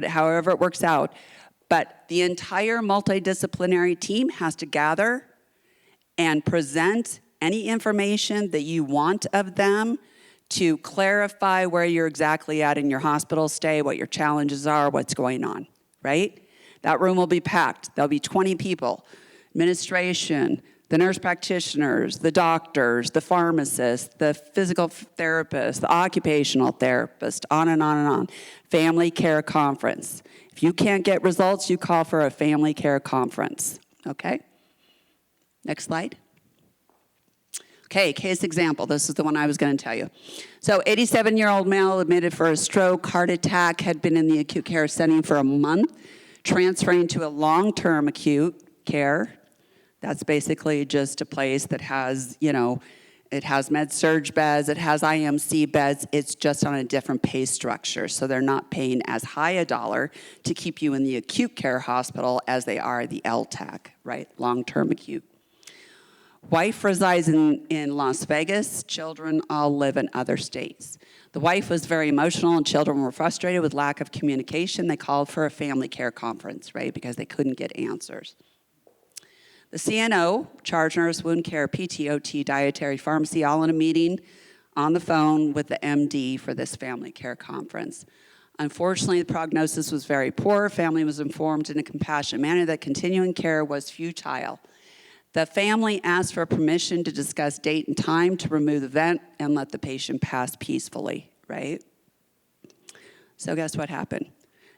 however it works out. But the entire multidisciplinary team has to gather and present any information that you want of them to clarify where you're exactly at in your hospital stay, what your challenges are, what's going on, right? That room will be packed. There'll be 20 people, administration, the nurse practitioners, the doctors, the pharmacists, the physical therapist, the occupational therapist, on and on and on. Family care conference. If you can't get results, you call for a family care conference, okay? Next slide. Okay, case example. This is the one I was going to tell you. So 87-year-old male admitted for a stroke, heart attack, had been in the acute care setting for a month, transferring to a long-term acute care. That's basically just a place that has, it has med-surg beds, it has IMC beds, it's just on a different pay structure. So they're not paying as high a dollar to keep you in the acute care hospital as they are the LTAC, right? Long-term acute. Wife resides in Las Vegas. Children all live in other states. The wife was very emotional and children were frustrated with lack of communication. They called for a family care conference, right? Because they couldn't get answers. The CNO, charge nurse, wound care, PTOT, dietary, pharmacy, all in a meeting on the phone with the MD for this family care conference. Unfortunately, the prognosis was very poor. Family was informed in a compassionate manner that continuing care was futile. The family asked for permission to discuss date and time to remove the vent and let the patient pass peacefully, right? So guess what happened?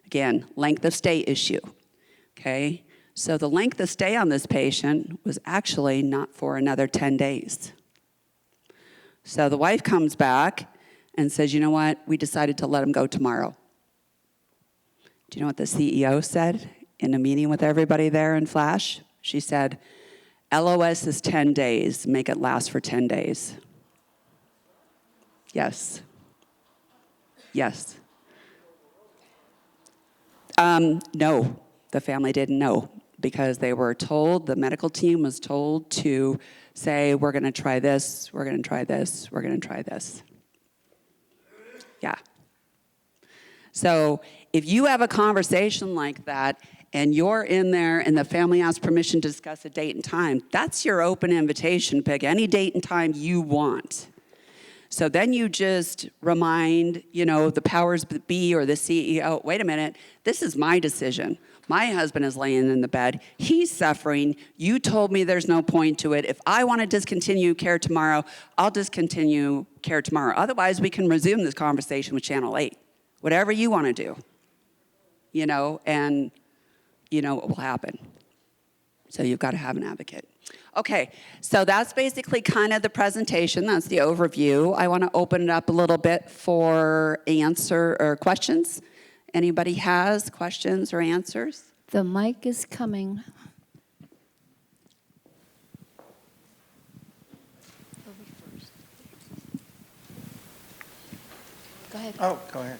Again, length of stay issue, okay? So the length of stay on this patient was actually not for another 10 days. So the wife comes back and says, you know what, we decided to let him go tomorrow. Do you know what the CEO said in a meeting with everybody there in Flash? She said, LOS is 10 days, make it last for 10 days. Yes. Yes. No, the family didn't know. Because they were told, the medical team was told to say, we're going to try this, we're going to try this, we're going to try this. Yeah. So if you have a conversation like that and you're in there and the family asks permission to discuss a date and time, that's your open invitation. Pick any date and time you want. So then you just remind, the powers that be or the CEO, wait a minute, this is my decision. My husband is laying in the bed. He's suffering. You told me there's no point to it. If I want to discontinue care tomorrow, I'll discontinue care tomorrow. Otherwise, we can resume this conversation with Channel 8. Whatever you want to do. and it will happen. So you've got to have an advocate. Okay, so that's basically kind of the presentation. That's the overview. I want to open it up a little bit for answer or questions. Anybody has questions or answers? The mic is coming. Go ahead. Oh, go ahead.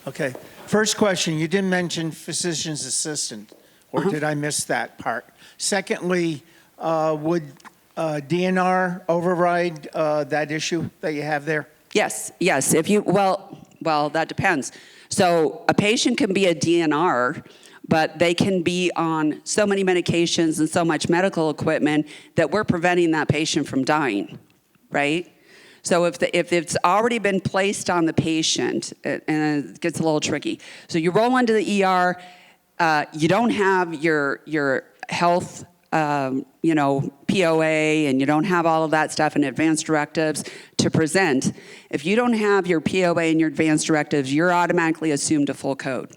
Okay. First question, you didn't mention physician's assistant, or did I miss that part? Secondly, would DNR override that issue that you have there? Yes. If you, well, that depends. So a patient can be a DNR, but they can be on so many medications and so much medical equipment that we're preventing that patient from dying, right? So if it's already been placed on the patient, and it gets a little tricky. So you roll into the ER, you don't have your health, POA, and you don't have all of that stuff and advanced directives to present. If you don't have your POA and your advanced directives, you're automatically assumed a full code.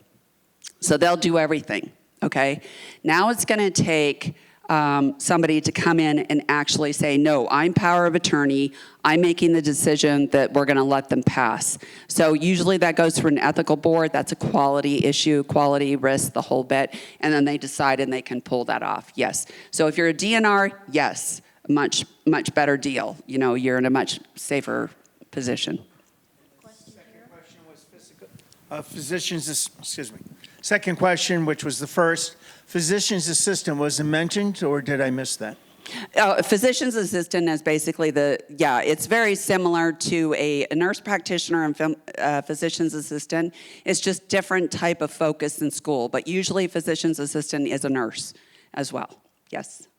So they'll do everything, okay? Now it's gonna take somebody to come in and actually say, no, I'm power of attorney, I'm making the decision that we're gonna let them pass. So usually that goes through an ethical board, that's a quality issue, quality risk, the whole bit, and then they decide and they can pull that off, yes. So if you're a DNR, yes, much better deal. You're in a much safer position. Second question was excuse me. Second question, which was the first, physician's assistant, was it mentioned, or did I miss that? Physician's assistant is basically it's very similar to a nurse practitioner and physician's assistant. It's just different type of focus in school, but usually physician's assistant is a nurse as well. Yes.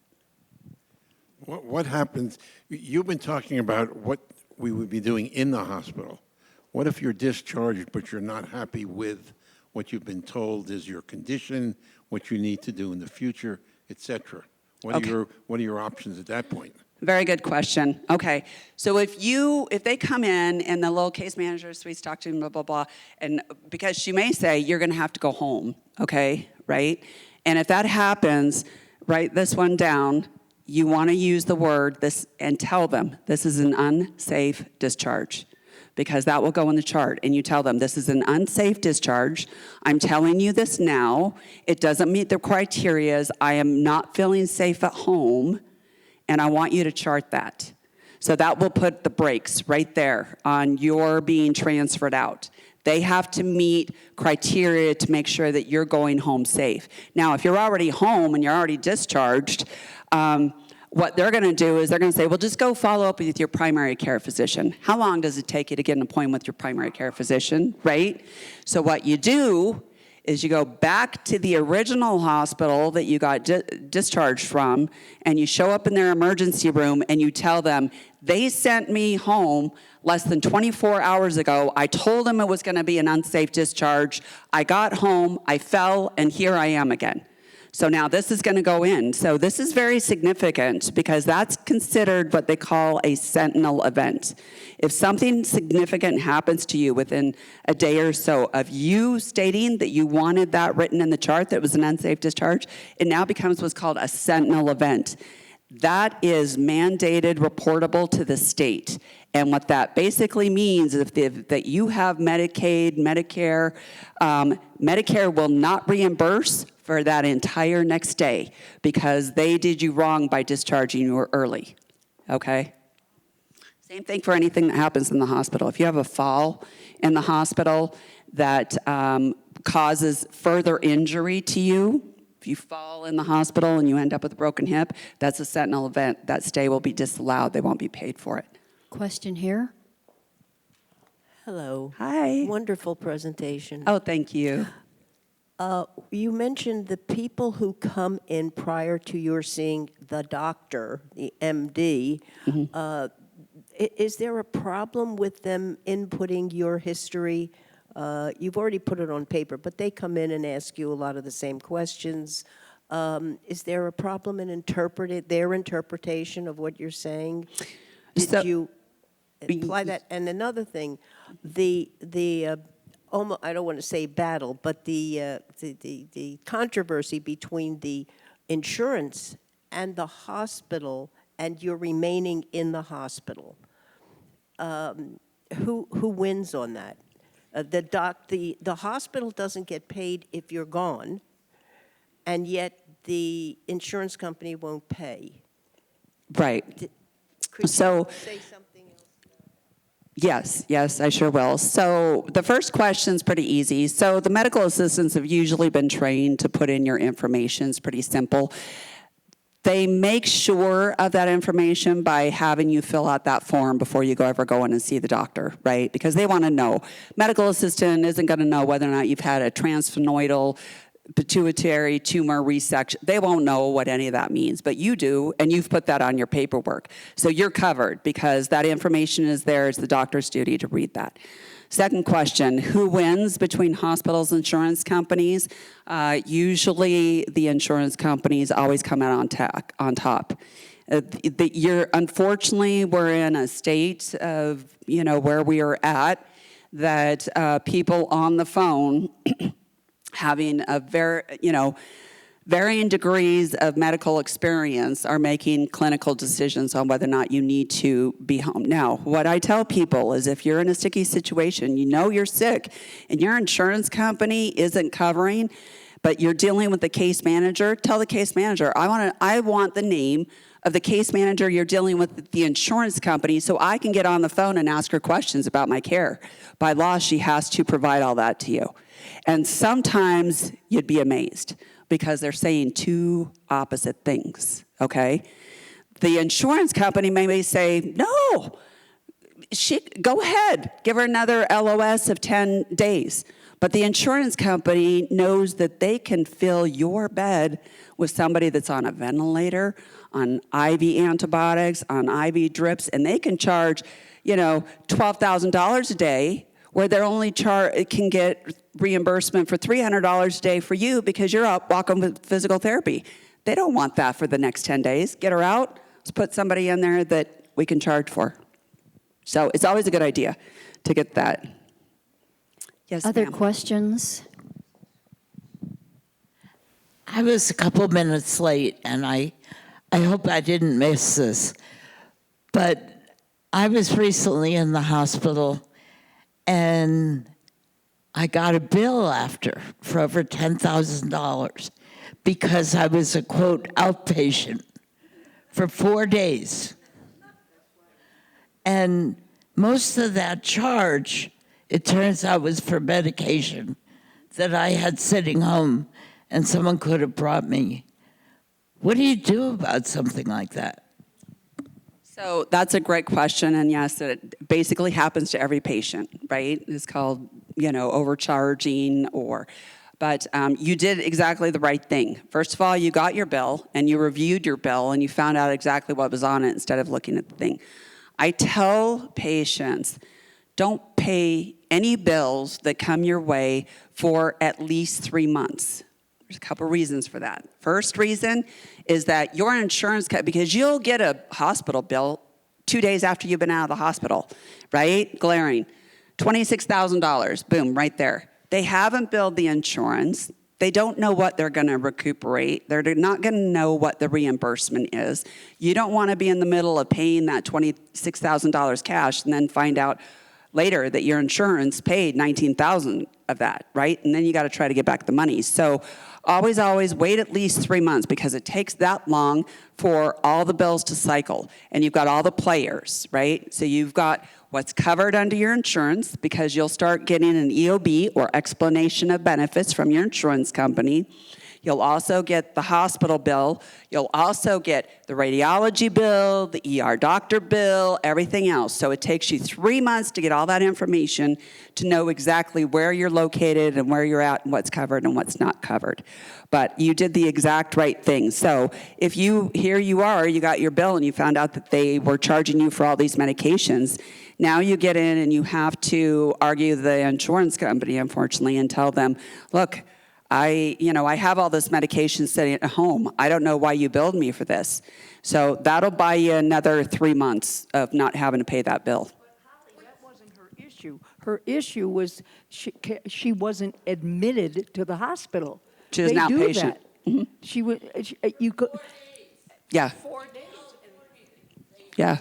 What happens, you've been talking about what we would be doing in the hospital. What if you're discharged, but you're not happy with what you've been told is your condition, what you need to do in the future, etc.? What are your options at that point? Very good question. Okay, so if they come in and the little case manager suite talk to them, blah, blah, blah, and because she may say, you're gonna have to go home, okay, right? And if that happens, write this one down. You wanna use the word this and tell them this is an unsafe discharge, because that will go in the chart, and you tell them this is an unsafe discharge. I'm telling you this now. It doesn't meet the criteria. I am not feeling safe at home, and I want you to chart that. So that will put the brakes right there on your being transferred out. They have to meet criteria to make sure that you're going home safe. Now, if you're already home and you're already discharged, what they're going to do is they're going to say, well, just go follow up with your primary care physician. How long does it take you to get an appointment with your primary care physician, right? So what you do is you go back to the original hospital that you got discharged from, and you show up in their emergency room and you tell them, they sent me home less than 24 hours ago. I told them it was going to be an unsafe discharge. I got home, I fell, and here I am again. So now this is going to go in. So this is very significant because that's considered what they call a sentinel event. If something significant happens to you within a day or so of you stating that you wanted that written in the chart that it was an unsafe discharge, it now becomes what's called a sentinel event. That is mandated, reportable to the state. And what that basically means is that you have Medicaid, Medicare, Medicare will not reimburse for that entire next day because they did you wrong by discharging you early, okay? Same thing for anything that happens in the hospital. If you have a fall in the hospital that causes further injury to you, if you fall in the hospital and you end up with a broken hip, that's a sentinel event. That stay will be disallowed. They won't be paid for it. Question here. Hello. Hi. Wonderful presentation. Oh, thank you. You mentioned the people who come in prior to your seeing the doctor, the MD. Mm-hmm. Is there a problem with them inputting your history? You've already put it on paper, but they come in and ask you a lot of the same questions. Is there a problem in their interpretation of what you're saying? Did you apply that? And another thing, the almost, I don't want to say battle, but the controversy between the insurance and the hospital, and you're remaining in the hospital. Who wins on that? The hospital doesn't get paid if you're gone, and yet the insurance company won't pay. Right. Could So- you say something else? Yes, I sure will. So the first question's pretty easy. So the medical assistants have usually been trained to put in your information. It's pretty simple. They make sure of that information by having you fill out that form before you ever go in and see the doctor, right? Because they want to know. Medical assistant isn't going to know whether or not you've had a transsphenoidal pituitary tumor resection. They won't know what any of that means, but you do, and you've put that on your paperwork. So you're covered because that information is there. It's the doctor's duty to read that. Second question, who wins between hospitals and insurance companies? Usually the insurance companies always come out on top. Unfortunately, we're in a state of, where we are at, that people on the phone having a varying degrees of medical experience are making clinical decisions on whether or not you need to be home. Now, what I tell people is if you're in a sticky situation, you're sick, and your insurance company isn't covering, but you're dealing with the case manager, tell the case manager, I want the name of the case manager you're dealing with the insurance company so I can get on the phone and ask her questions about my care. By law, she has to provide all that to you. And sometimes you'd be amazed because they're saying two opposite things, okay? The insurance company may say, no, go ahead, give her another LOS of 10 days. But the insurance company knows that they can fill your bed with somebody that's on a ventilator, on IV antibiotics, on IV drips, and they can charge, $12,000 a day, where they're only can get reimbursement for $300 a day for you because you're out walking with physical therapy. They don't want that for the next 10 days. Get her out. Let's put somebody in there that we can charge for. So it's always a good idea to get that. Yes, Other ma'am. questions? I was a couple minutes late, and I hope I didn't miss this. But I was recently in the hospital, and I got a bill after for over $10,000 because I was a, quote, outpatient for 4 days. And most of that charge, it turns out, was for medication that I had sitting home and someone could have brought me. What do you do about something like that? So that's a great question, and yes, it basically happens to every patient, right? It's called, overcharging but you did exactly the right thing. First of all, you got your bill, and you reviewed your bill, and you found out exactly what was on it instead of looking at the thing. I tell patients, don't pay any bills that come your way for at least 3 months. There's a couple reasons for that. First reason is that your insurance, because you'll get a hospital bill 2 days after you've been out of the hospital, right? Glaring. $26,000, boom, right there. They haven't billed the insurance. They don't know what they're going to recuperate. They're not going to know what the reimbursement is. You don't want to be in the middle of paying that $26,000 cash and then find out later that your insurance paid $19,000 of that, right? And then you got to try to get back the money. So always wait at least 3 months because it takes that long for all the bills to cycle. And you've got all the players, right? So you've got what's covered under your insurance because you'll start getting an EOB or explanation of benefits from your insurance company. You'll also get the hospital bill. You'll also get the radiology bill, the ER doctor bill, everything else. So it takes you 3 months to get all that information to know exactly where you're located and where you're at and what's covered and what's not covered. But you did the exact right thing. So if you got your bill and you found out that they were charging you for all these medications, now you get in and you have to argue the insurance company, unfortunately, and tell them, look, I have all this medication sitting at home. I don't know why you billed me for this. So that'll buy you another 3 months of not having to pay that bill. But Holly, that wasn't her issue. Her issue was she wasn't admitted to the hospital. She was an They do outpatient. that. She was, you could, Yeah. 4 days. Yeah.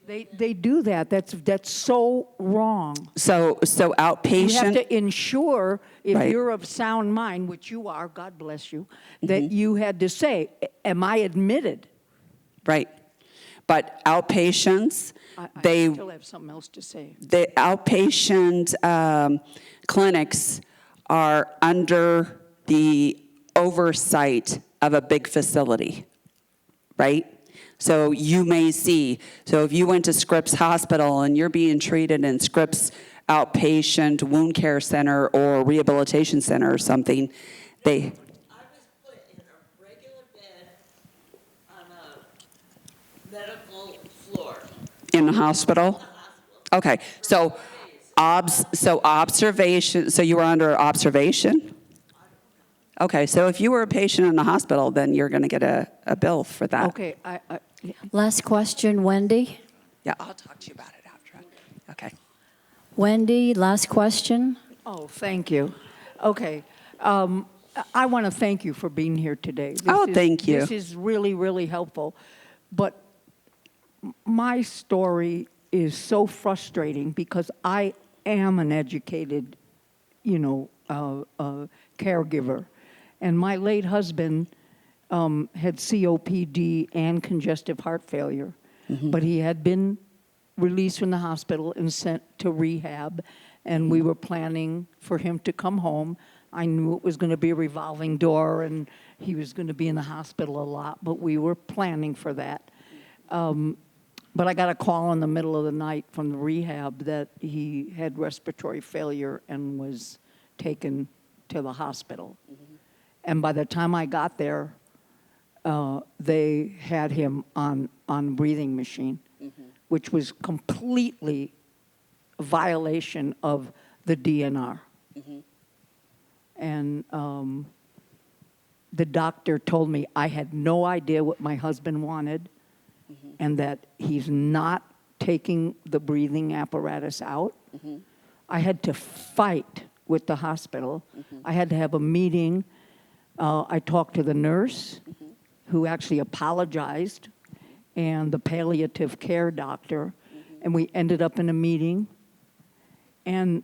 They do that. That's so wrong. So You have outpatient. to ensure, if Right. you're of sound mind, which you are, God bless you, that you had to say, am I admitted? Right. But outpatients, I they still have something else to say. the outpatient clinics are under the oversight of a big facility, right? So you may see, so if you went to Scripps Hospital and you're being treated in Scripps Outpatient Wound Care Center or Rehabilitation Center or something, they, I was put in a regular bed on a medical floor. in the hospital? Okay, so observation, so you were under observation? Okay, so if you were a patient in the hospital, then you're going to get a bill for that. Okay, Last question, Wendy. Yeah, I'll talk to you about it after. Okay. Wendy, last question. oh, thank you. Okay, I want to thank you for being here today. Thank you. This is really, really helpful. But my story is so frustrating because I am an educated, caregiver. And my late husband had COPD and congestive heart failure, but he had been released from the hospital and sent to rehab, and we were planning for him to come home. I knew it was going to be a revolving door, and he was going to be in the hospital a lot, but we were planning for that. But I got a call in the middle of the night from the rehab that he had respiratory failure and was taken to the hospital. And by the time I got there, they had him on breathing machine, which was completely a violation of the DNR. And the doctor told me I had no idea what my husband wanted, and that he's not taking the breathing apparatus out. I had to fight with the hospital. I had to have a meeting. I talked to the nurse, who actually apologized, and the palliative care doctor, and we ended up in a meeting. And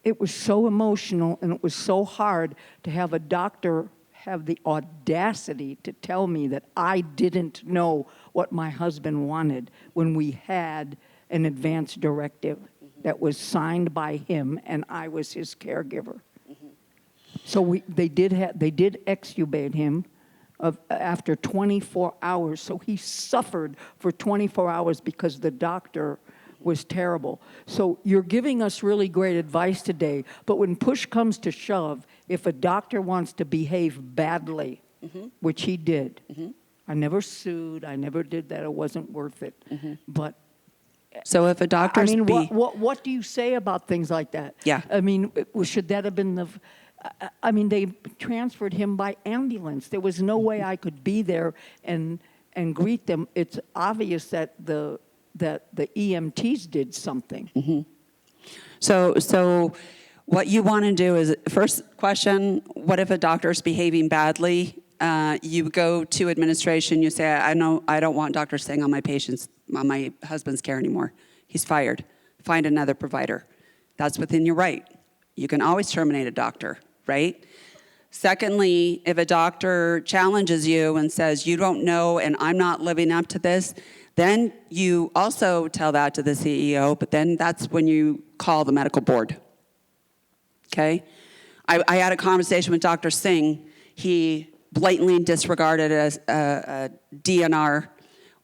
it was so emotional, and it was so hard to have a doctor have the audacity to tell me that I didn't know what my husband wanted when we had an advance directive that was signed by him, and I was his caregiver. So they did extubate him after 24 hours. So he suffered for 24 hours because the doctor was terrible. So you're giving us really great advice today, but when push comes to shove, if a doctor wants to behave badly, which he did, I never sued, I never did that, it wasn't worth it. But So if a doctor's I mean, what do you say about things like that? Yeah. I mean, should that have been I mean, they transferred him by ambulance. There was no way I could be there and greet them. It's obvious that the EMTs did something. So what you want to do is, first question, what if a doctor's behaving badly? You go to administration, you say, I don't want doctors staying on my husband's care anymore. He's fired. Find another provider. That's within your right. You can always terminate a doctor, right? Secondly, if a doctor challenges you and says, you don't know and I'm not living up to this, then you also tell that to the CEO, but then that's when you call the medical board, okay? I had a conversation with Dr. Singh. He blatantly disregarded a DNR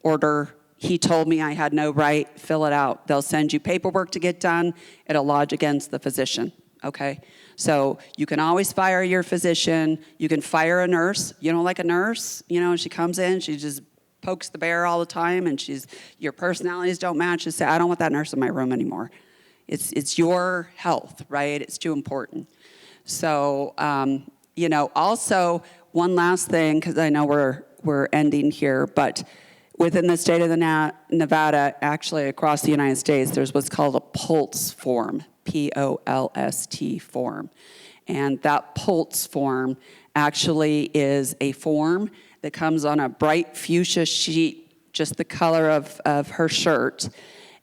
order. He told me I had no right, fill it out. They'll send you paperwork to get done. It'll lodge against the physician, okay? So you can always fire your physician. You can fire a nurse. You don't like a nurse? She comes in, she just pokes the bear all the time, and your personalities don't match. Just say, I don't want that nurse in my room anymore. It's your health, right? It's too important. So, also one last thing, because I know we're ending here, but within the state of Nevada, actually across the United States, there's what's called a POLST form, POLST form. And that POLST form actually is a form that comes on a bright fuchsia sheet, just the color of her shirt,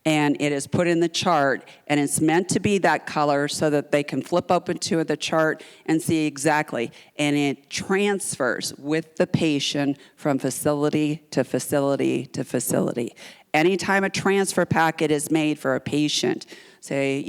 and it is put in the chart, and it's meant to be that color so that they can flip open to the chart and see exactly, and it transfers with the patient from facility to facility to facility. Anytime a transfer packet is made for a patient, say,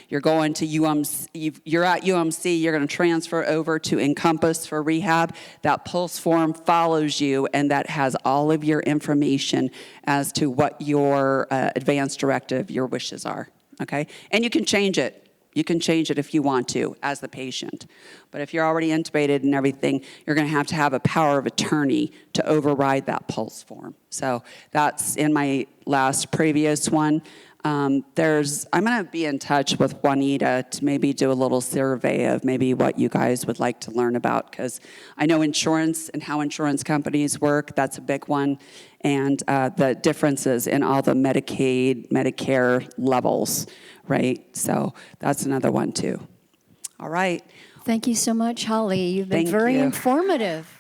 you're going to you're at UMC, you're going to transfer over to Encompass for rehab, that PULSE form follows you, and that has all of your information as to what your advance directive, your wishes are, okay? And you can change it. You can change it if you want to as the patient. But if you're already intubated and everything, you're going to have a power of attorney to override that PULSE form. So that's in my previous one. I'm going to be in touch with Juanita to maybe do a little survey of maybe what you guys would like to learn about, because I know insurance and how insurance companies work, that's a big one, and the differences in all the Medicaid, Medicare levels, right? So that's another one too. All right. Thank you so much, Holly. You've been Thank very you. informative.